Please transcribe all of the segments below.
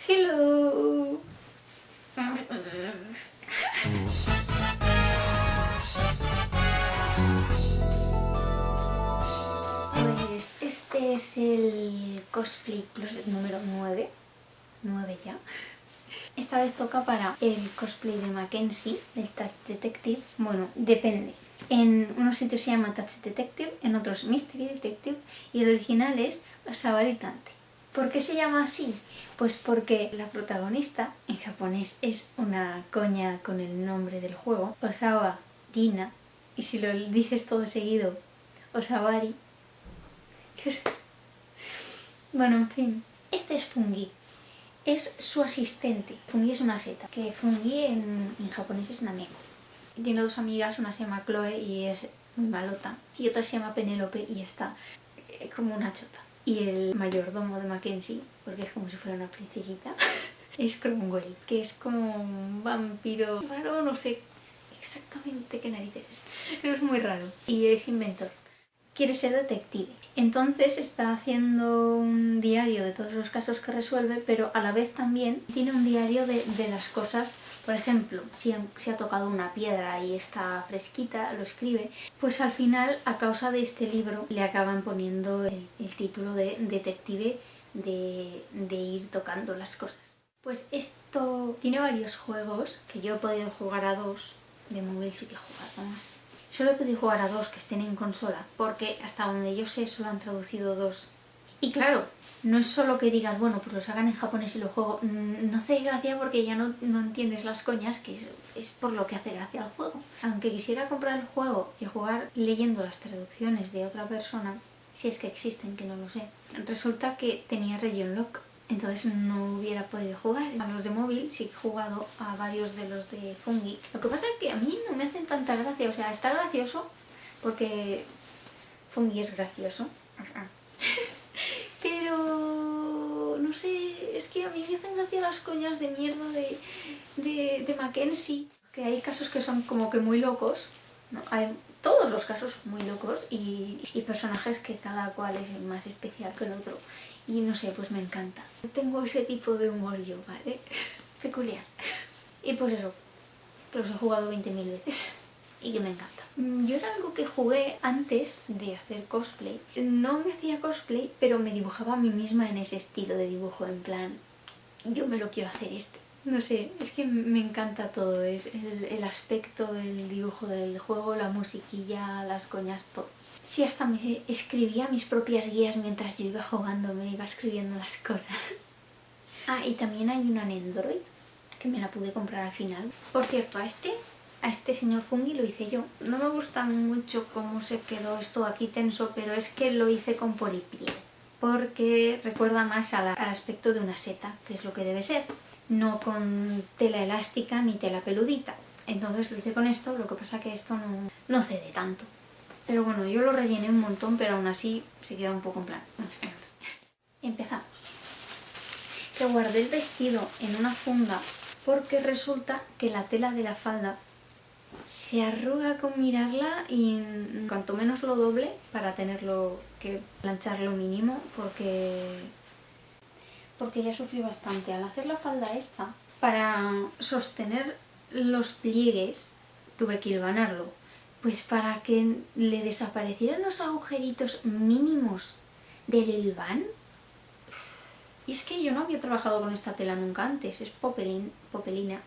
Hello. Pues este es el cosplay closet número 9. 9 ya. Esta vez toca para el cosplay de Mackenzie, del Touch Detective. Bueno, depende. En unos sitios se llama Touch Detective, en otros Mystery Detective, y el original es Osawari Tante. ¿Por qué se llama así? Pues porque la protagonista en japonés es una coña con el nombre del juego, Osawa Dina, y si lo dices todo seguido, Osawari. Bueno, en fin, este es Fungi. Es su asistente. Fungi es una seta, que Fungi en japonés es Nameko. Tiene dos amigas, una se llama Chloe y es muy malota, y otra se llama Penélope y está como una chota. Y el mayordomo de Mackenzie, porque es como si fuera una princesita, es Cromwell, que es como un vampiro raro, no sé exactamente qué narices es, pero es muy raro y es inventor. Quiere ser detective. Entonces está haciendo un diario de todos los casos que resuelve, pero a la vez también tiene un diario de las cosas. Por ejemplo, si ha tocado una piedra y está fresquita, lo escribe, pues al final, a causa de este libro, le acaban poniendo el título de detective de ir tocando las cosas. Pues esto tiene varios juegos, que yo he podido jugar a 2, de móvil sí que he jugado más. Solo he podido jugar a 2 que estén en consola, porque hasta donde yo sé solo han traducido 2. Y claro, no es solo que digas, bueno, pues los hagan en japonés y lo juego. No hace gracia porque ya no entiendes las coñas, que es por lo que hace gracia al juego. Aunque quisiera comprar el juego y jugar leyendo las traducciones de otra persona, si es que existen, que no lo sé, resulta que tenía region lock. Entonces no hubiera podido jugar. A los de móvil sí que he jugado a varios de los de Fungi. Lo que pasa es que a mí no me hacen tanta gracia. O sea, está gracioso porque Fungi es gracioso. Pero no sé, es que a mí me hacen gracia las coñas de mierda de Mackenzie. Que hay casos que son como que muy locos, ¿no? Hay todos los casos muy locos y personajes que cada cual es más especial que el otro. Y no sé, pues me encanta. Tengo ese tipo de humor yo, ¿vale? Peculiar. Y pues eso, que los he jugado 20.000 veces y que me encanta. Yo era algo que jugué antes de hacer cosplay. No me hacía cosplay, pero me dibujaba a mí misma en ese estilo de dibujo, en plan, yo me lo quiero hacer este. No sé, es que me encanta todo, es el aspecto del dibujo del juego, la musiquilla, las coñas, todo. Sí, hasta me escribía mis propias guías mientras yo iba jugando, me iba escribiendo las cosas. Ah, y también hay una en Android, que me la pude comprar al final. Por cierto, a este señor Fungi lo hice yo. No me gusta mucho cómo se quedó esto aquí tenso, pero es que lo hice con polipiel, porque recuerda más al aspecto de una seta, que es lo que debe ser, no con tela elástica ni tela peludita. Entonces lo hice con esto, lo que pasa que esto no cede tanto. Pero bueno, yo lo rellené un montón, pero aún así se queda un poco en plan. Empezamos. Que guardé el vestido en una funda porque resulta que la tela de la falda se arruga con mirarla y cuanto menos lo doble, para tenerlo que planchar lo mínimo, porque ya sufrí bastante. Al hacer la falda esta, para sostener los pliegues tuve que hilvanarlo, pues para que le desaparecieran los agujeritos mínimos del hilván. Y es que yo no había trabajado con esta tela nunca antes, es popelina,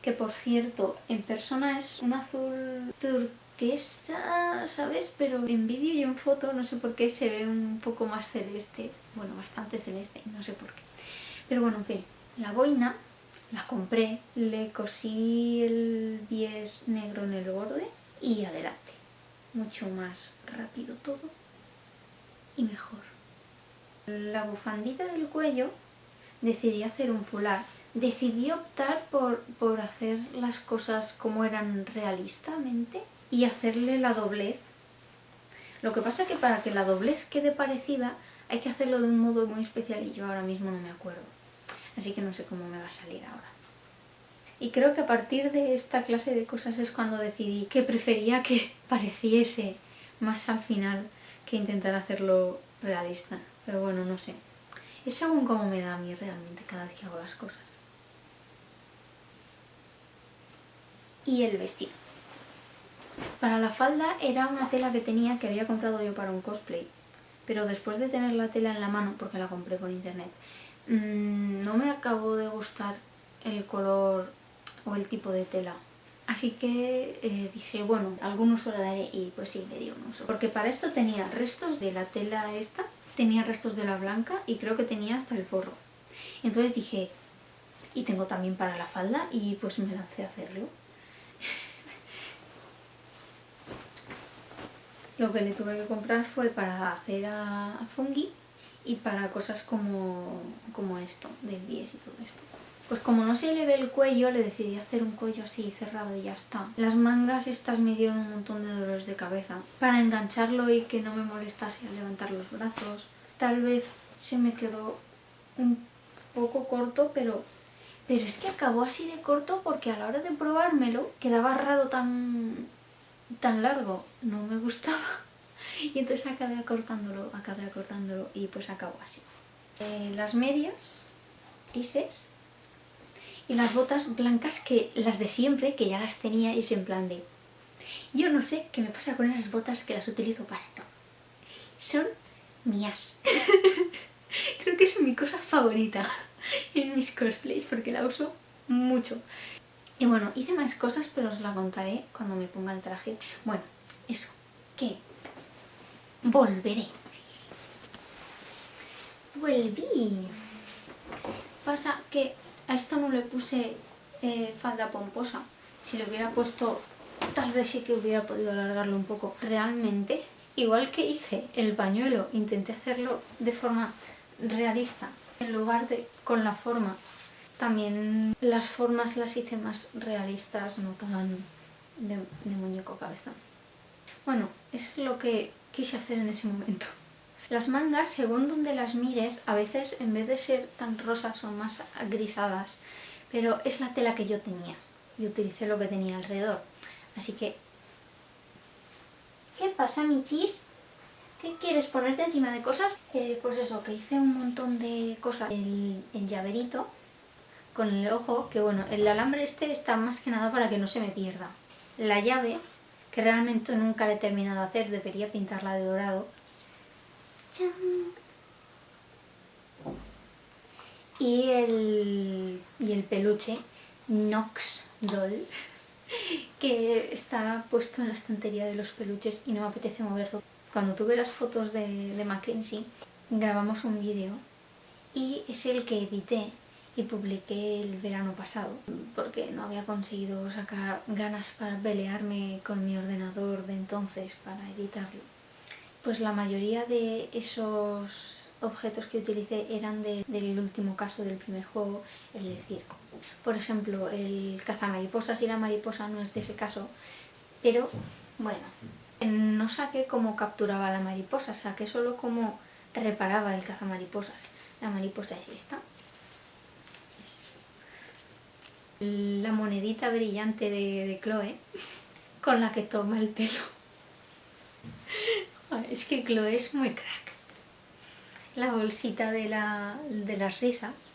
que por cierto, en persona es un azul turquesa, ¿sabes? Pero en vídeo y en foto no sé por qué se ve un poco más celeste, bueno, bastante celeste, no sé por qué. Pero bueno, en fin, la boina la compré, le cosí el bies negro en el borde y adelante. Mucho más rápido todo y mejor. La bufandita del cuello decidí hacer un foulard. Decidí optar por hacer las cosas como eran realistamente y hacerle la doblez. Lo que pasa es que para que la doblez quede parecida hay que hacerlo de un modo muy especial y yo ahora mismo no me acuerdo. Así que no sé cómo me va a salir ahora. Y creo que a partir de esta clase de cosas es cuando decidí que prefería que pareciese más al final que intentar hacerlo realista. Pero bueno, no sé. Es según cómo me da a mí realmente cada vez que hago las cosas. Y el vestido. Para la falda era una tela que tenía que había comprado yo para un cosplay. Pero después de tener la tela en la mano, porque la compré por internet, no me acabó de gustar el color o el tipo de tela. Así que dije, bueno, algún uso le daré y pues sí, le di un uso. Porque para esto tenía restos de la tela esta, tenía restos de la blanca y creo que tenía hasta el forro. Entonces dije, y tengo también para la falda y pues me lancé a hacerlo. Lo que le tuve que comprar fue para hacer a Fungi y para cosas como esto, del bies y todo esto. Pues como no se le ve el cuello, le decidí hacer un cuello así cerrado y ya está. Las mangas estas me dieron un montón de dolores de cabeza. Para engancharlo y que no me molestase al levantar los brazos. Tal vez se me quedó un poco corto, pero es que acabó así de corto porque a la hora de probármelo quedaba raro tan largo, no me gustaba. Y entonces acabé acortándolo y pues acabó así. Las medias grises y las botas blancas, que las de siempre, que ya las tenía, y es en plan de... Yo no sé qué me pasa con esas botas que las utilizo para todo. Son mías. Creo que es mi cosa favorita en mis cosplays porque la uso mucho. Y bueno, hice más cosas, pero os la contaré cuando me ponga el traje. Bueno, eso, que volveré. Volví. Pasa que a esto no le puse falda pomposa. Si le hubiera puesto, tal vez sí que hubiera podido alargarlo un poco. Realmente, igual que hice el pañuelo, intenté hacerlo de forma realista. En lugar de con la forma, también las formas las hice más realistas, no tan de muñeco cabezón. Bueno, es lo que quise hacer en ese momento. Las mangas, según donde las mires, a veces en vez de ser tan rosas son más grisadas, pero es la tela que yo tenía y utilicé lo que tenía alrededor. Así que... ¿Qué pasa, Michis? ¿Qué quieres ponerte encima de cosas? Pues eso, que hice un montón de cosas. El llaverito con el ojo, que bueno, el alambre este está más que nada para que no se me pierda. La llave, que realmente nunca la he terminado de hacer, debería pintarla de dorado. ¡Chán! Y el peluche Nox Doll, que está puesto en la estantería de los peluches y no me apetece moverlo. Cuando tuve las fotos de Mackenzie, grabamos un vídeo y es el que edité y publiqué el verano pasado porque no había conseguido sacar ganas para pelearme con mi ordenador de entonces para editarlo. Pues la mayoría de esos objetos que utilicé eran del último caso del primer juego, el escirco. Por ejemplo, el cazamariposas y la mariposa no es de ese caso, pero bueno, no saqué cómo capturaba la mariposa, saqué solo cómo reparaba el cazamariposas. La mariposa es esta. Es la monedita brillante de Chloe con la que toma el pelo. Es que Chloe es muy crack. La bolsita de las risas.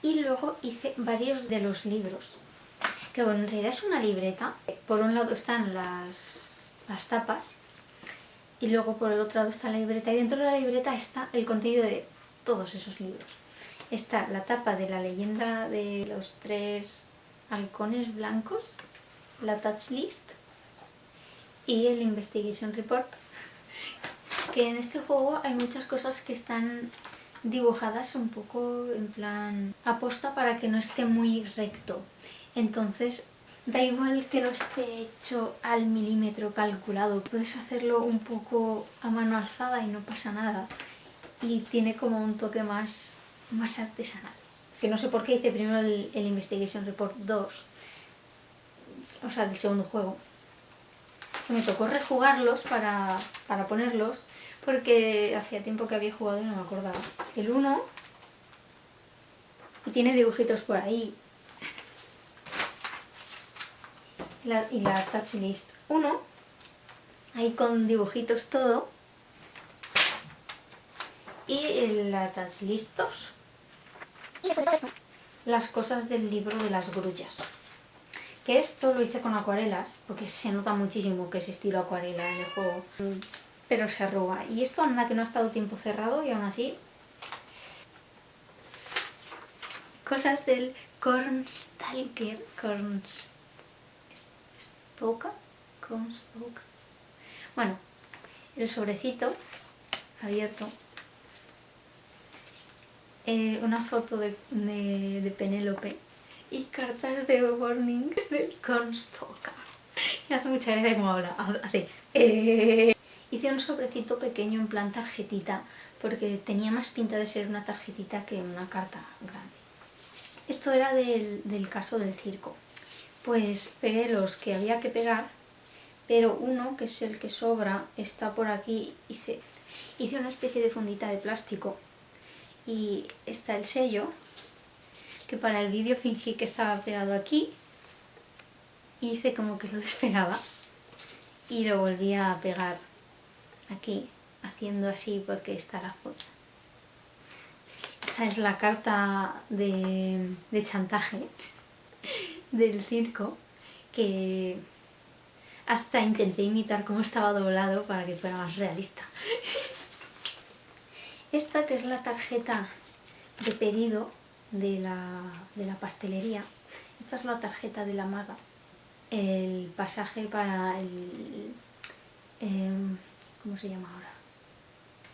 Y luego hice varios de los libros. Que bueno, en realidad es una libreta. Por un lado están las tapas. Y luego por el otro lado está la libreta. Y dentro de la libreta está el contenido de todos esos libros. Está la tapa de la leyenda de los 3 halcones blancos. La touch list. Y el Investigation Report, que en este juego hay muchas cosas que están dibujadas un poco en plan aposta para que no esté muy recto. Entonces da igual que no esté hecho al milímetro calculado, puedes hacerlo un poco a mano alzada y no pasa nada. Y tiene como un toque más artesanal. Que no sé por qué hice primero el Investigation Report 2, o sea, del segundo juego. Me tocó rejugarlos para ponerlos porque hacía tiempo que había jugado y no me acordaba. El 1 y tiene dibujitos por ahí y la touch list 1 ahí con dibujitos todo, y las listos. Y después de todo esto, las cosas del libro de las grullas. Que esto lo hice con acuarelas, porque se nota muchísimo que es estilo acuarela en el juego, pero se arruga. Y esto anda que no ha estado tiempo cerrado y aún así... Cosas del Cornstalker. Cornstalker. Bueno, el sobrecito abierto. Una foto de Penélope y cartas de warning del Cornstalker. Me hace mucha gracia como habla, así. Hice un sobrecito pequeño en plan tarjetita porque tenía más pinta de ser una tarjetita que una carta grande. Esto era del caso del circo. Pues pegué los que había que pegar, pero uno, que es el que sobra, está por aquí. Hice una especie de fundita de plástico y está el sello, que para el vídeo fingí que estaba pegado aquí. Hice como que lo despegaba y lo volví a pegar aquí, haciendo así porque está la foto. Esta es la carta de chantaje del circo, que hasta intenté imitar cómo estaba doblado para que fuera más realista. Esta, que es la tarjeta de pedido de la pastelería. Esta es la tarjeta de la maga. El pasaje para el... ¿cómo se llama ahora?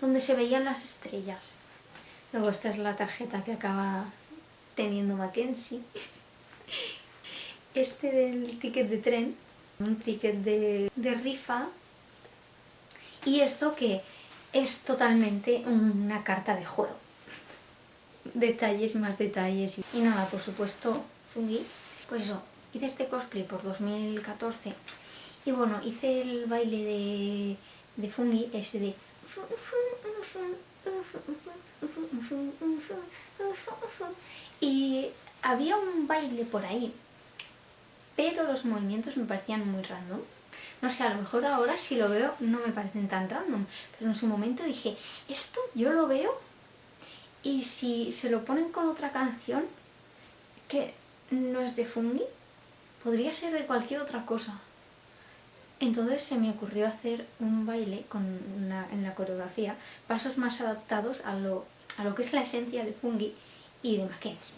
Donde se veían las estrellas. Luego esta es la tarjeta que acaba teniendo Mackenzie. Este del ticket de tren, un ticket de rifa. Y esto que es totalmente una carta de juego. Detalles y más detalles. Y nada, por supuesto, Fungi. Pues eso, hice este cosplay por 2014. Y bueno, hice el baile de Fungi, ese de... Y había un baile por ahí, pero los movimientos me parecían muy random. No sé, a lo mejor ahora si lo veo no me parecen tan random, pero en su momento dije, esto yo lo veo y si se lo ponen con otra canción que no es de Fungi, podría ser de cualquier otra cosa. Entonces se me ocurrió hacer un baile en la coreografía, pasos más adaptados a lo que es la esencia de Fungi y de Mackenzie.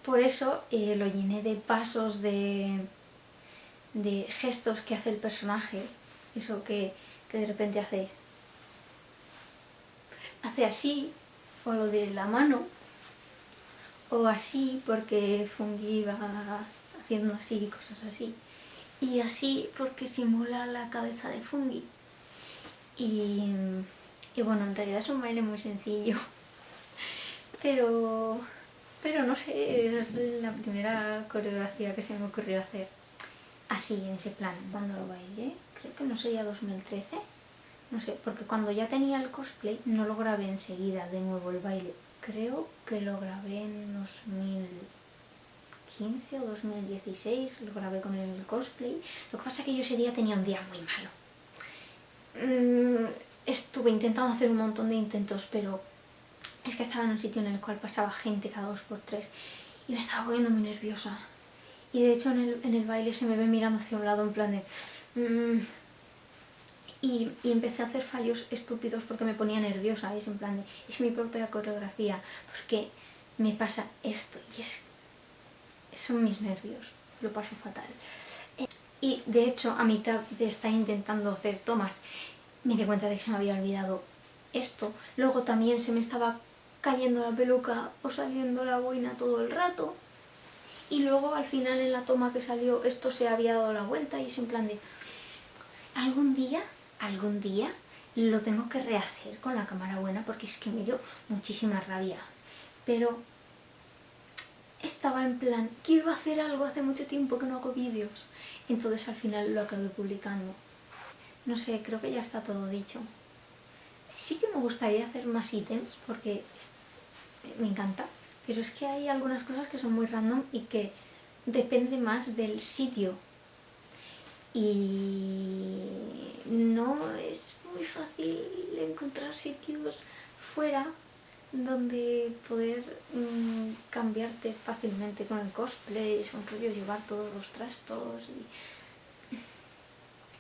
Por eso lo llené de pasos, de gestos que hace el personaje. Eso que de repente hace así, o lo de la mano, o así porque Fungi va haciendo así, cosas así. Y así porque simula la cabeza de Fungi. Y bueno, en realidad es un baile muy sencillo. Pero no sé, es la primera coreografía que se me ocurrió hacer así, en ese plan. Cuando lo bailé, creo que no sería 2013, no sé, porque cuando ya tenía el cosplay no lo grabé enseguida de nuevo el baile. Creo que lo grabé en 2015 o 2016, lo grabé con el cosplay. Lo que pasa es que yo ese día tenía un día muy malo. Estuve intentando hacer un montón de intentos, pero es que estaba en un sitio en el cual pasaba gente cada 2x3 y me estaba poniendo muy nerviosa. Y de hecho en el baile se me ve mirando hacia un lado en plan de... Y empecé a hacer fallos estúpidos porque me ponía nerviosa. Es en plan de... Es mi propia coreografía, porque me pasa esto y son mis nervios. Lo paso fatal. Y de hecho, a mitad de estar intentando hacer tomas, me di cuenta de que se me había olvidado esto. Luego también se me estaba cayendo la peluca o saliendo la boina todo el rato. Y luego al final en la toma que salió esto se había dado la vuelta y es en plan de... Algún día lo tengo que rehacer con la cámara buena porque es que me dio muchísima rabia. Pero estaba en plan, quiero hacer algo, hace mucho tiempo que no hago vídeos. Entonces al final lo acabé publicando. No sé, creo que ya está todo dicho. Sí que me gustaría hacer más ítems porque me encanta, pero es que hay algunas cosas que son muy random y que depende más del sitio. Y no es muy fácil encontrar sitios fuera donde poder cambiarte fácilmente con el cosplay, es un rollo llevar todos los trastos y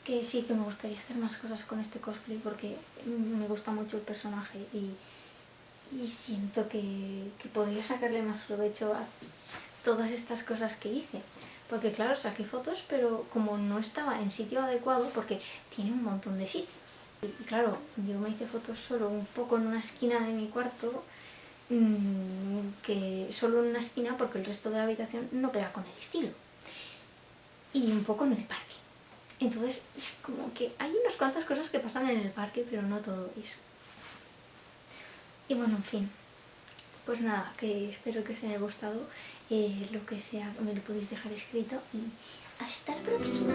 que sí que me gustaría hacer más cosas con este cosplay porque me gusta mucho el personaje y siento que podría sacarle más provecho a todas estas cosas que hice. Porque claro, saqué fotos, pero como no estaba en sitio adecuado, porque tiene un montón de sitios. Y claro, yo me hice fotos solo un poco en una esquina de mi cuarto, que solo en una esquina porque el resto de la habitación no pega con el estilo. Y un poco en el parque. Entonces es como que hay unas cuantas cosas que pasan en el parque, pero no todo eso. Y bueno, en fin. Pues nada, que espero que os haya gustado. Lo que sea, me lo podéis dejar escrito y hasta la próxima.